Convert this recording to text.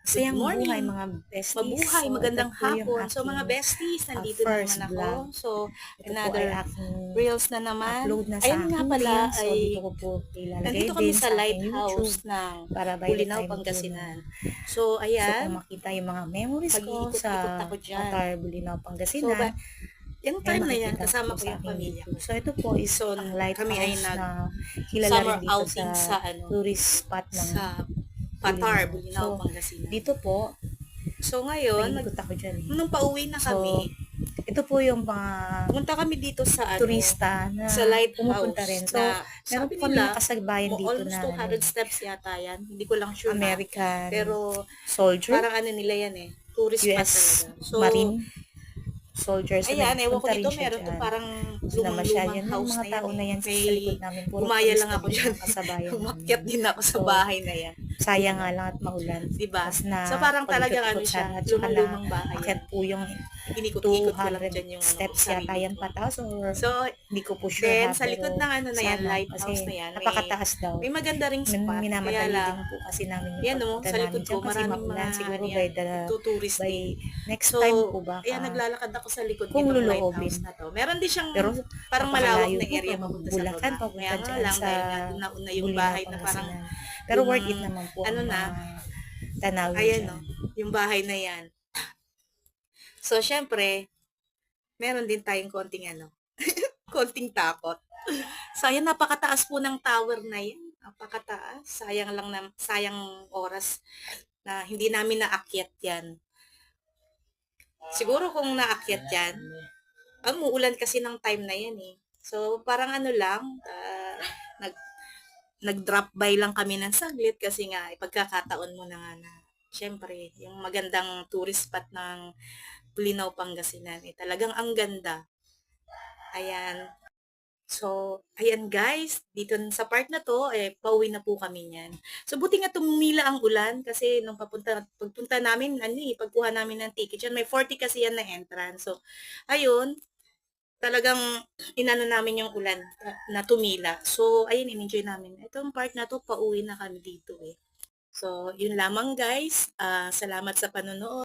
Good Masayang buhay morning, mga besties. mabuhay, So, ito magandang po yung hapon. So aking mga besties, nandito na first naman vlog. ako. So Ito po ay another aking reels na naman. upload na Ayan sa nga aking pala reel. So, dito ay ko po ilalagay nandito kami din sa sa aking YouTube lighthouse ng para by the Bulinaw, time po Pangasinan. na So gusto kong ayan, makita yung mga memories ko mag-iikot-ikot sa ako dyan. Qatar, Bulinaw, So Pangasinan, yung ay time na yan, makikita kasama po ko sa yung aking pamilya YouTube. ko. So, ito po is So ang kami ay lighthouse nag na kilala summer rin dito outing sa sa tourist spot ng sa Qatar, Bulinaw. Bulinaw, So, Pangasinan. dito po, So ngayon, nag-ikot ako dyan eh. nung pauwi na So, kami, ito po yung mga pumunta kami dito sa turista sa na pumupunta lighthouse rin. So, na meron sabi po kami nila kasabayan dito almost na ano 200 eh, steps yata yan. Hindi ko lang sure ha. American Pero soldier, parang ano nila yan eh. Tourist spot US talaga. So, Marine soldier. So, ayan, ewan ko nagpunta rin dito siya meron to dyan. parang So, namasyal lumang-lumang yan. Yung house mga na yan tao eh. na yan May sa likod namin, puro gumaya lang turista ako din dyan. yung kasabayan Umakyat namin. din ako sa So, bahay na yan. sayang nga lang at maulan. 'Di ba? Mas na So parang talagang ano pag-ikot-ikot siya, sana. At saka na lumang-lumang bahay akyat yan. po yung Inikot-ikot ko lang 200 dyan yung ano ko, steps yata sarili yan ko. pataas or So, hindi ko po sure then ha, sa likod pero ng ano na yan, sana lighthouse kasi na yan, napakataas daw. may maganda ring spot. Kaya Minamadali din lang, po kasi namin yung yan o, pagpunta sa namin likod dyan ko, kasi maraming mga maulan siguro ano by yan, the nagtuturist by din. next So, time po ayan, baka naglalakad ako sa likod kung nitong luluobin. lighthouse na to. Meron din siyang Pero parang malawak napakalayo na po area pag papunta sa Bulacan, baba. papunta Kaya nga dyan lang, sa dahil nga doon nauna yung Bulinaw, bahay na parang Pangasinan. Pero worth it lumang, naman po ano ang na, mga tanawin ayan dyan. o, yung bahay na yan. So, syempre, meron din tayong konting ano, konting takot. So, ayan, napakataas po ng tower na yan. Napakataas. Sayang lang na, sayang oras na hindi namin naakyat yan. Siguro kung naakyat yan, umuulan kasi ng time na yan eh. So, parang ano lang, nag, nag-drop by lang kami ng saglit kasi nga, ipagkakataon mo na nga na, syempre, yung magandang tourist spot ng Bulinaw, Pangasinan, eh, talagang ang ganda. Ayan. So, ayan guys, dito sa part na to, eh, pauwi na po kami niyan. So, buti nga tumila ang ulan kasi nung pagpunta namin, ano eh, pagkuha namin ng ticket yan, may 40 kasi yan na entrance. So, ayun, talagang inano namin yung ulan na tumila. So, ayun, in-enjoy namin. Itong part na to, pauwi na kami dito eh. So, yun lamang guys. Salamat sa panonood.